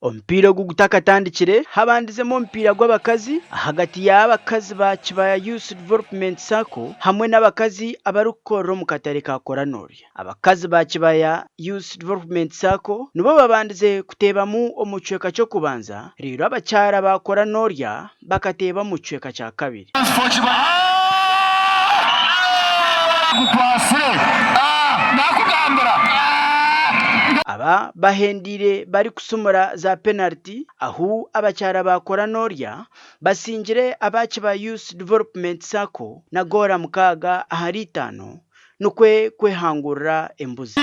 Omupiira ogu gutakatandikire habandizemu omupiira gw'abakazi hagati y'abakazi ba Kibaya Youth Development Sacco hamwe n'abakazi abarikukorera omu katare ka Koranorya. Abakazi ba Kibaya Youth Development Sacco nibo babandize kuteebamu omu kicweka ky'okubanza, reero abakyara ba Koranorya bakateeba mu kicweka kya kabiri. Aba bahendire bari kusumura za penalty ahu abakyara ba Koranorya basingire aba Kibaya Youth Development Sacco na gora 6 ahari 5 nukwe kwehangurira embuzi.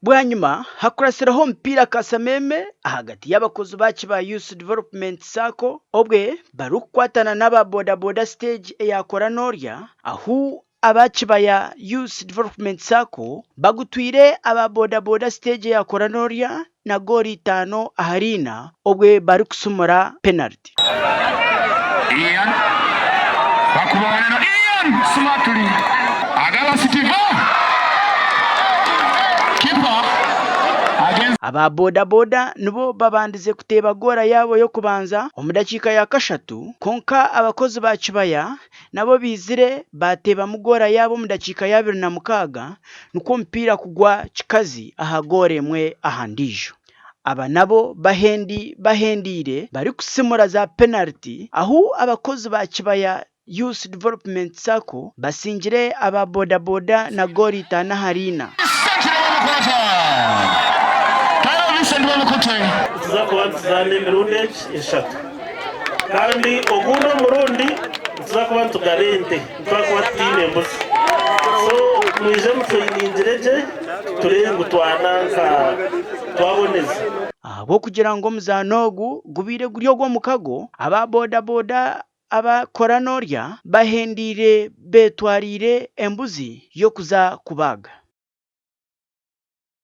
Bwanyuma hakurasiraho omupiira kasameme hagati y'abakozi ba Kibaya Youth Development Sacco obwe barukukwatana n'aba boda boda stage eya Koranorya ahu aba Kibaya Youth Development Sacco bagutwire aba boda boda stage ya Koranorya na gori 5 ahari 4 obwe bari kusumura penalty. Ian bakubona Ian smartly agala Steve aba boda boda nibo babandize kuteeba gora yabo yo kubanza omu dakiika ya 3 konka abakozi ba Kibaya nabo bizire bateeba mu gora yabo mu dakiika ya 26 nuko omupiira kugwa kikazi aha gora emwe ahandijo. Aba nabo bahendire bari kusimura za penalty ahu abakozi ba Kibaya Youth Development Sacco basingire aba boda boda na gori 5 harina. Tuzakuba tuzane mirundi 3 kandi oguno murundi tuzakuba tugarente tuzakuba tine mbuzi so mwije mutuyindireje turengo twananka twaboneza abo kugira ngo muzano ogu gubire guryo gwo mukago aba boda boda aba Koranorya bahendire betwarire embuzi yo kuza kubaga.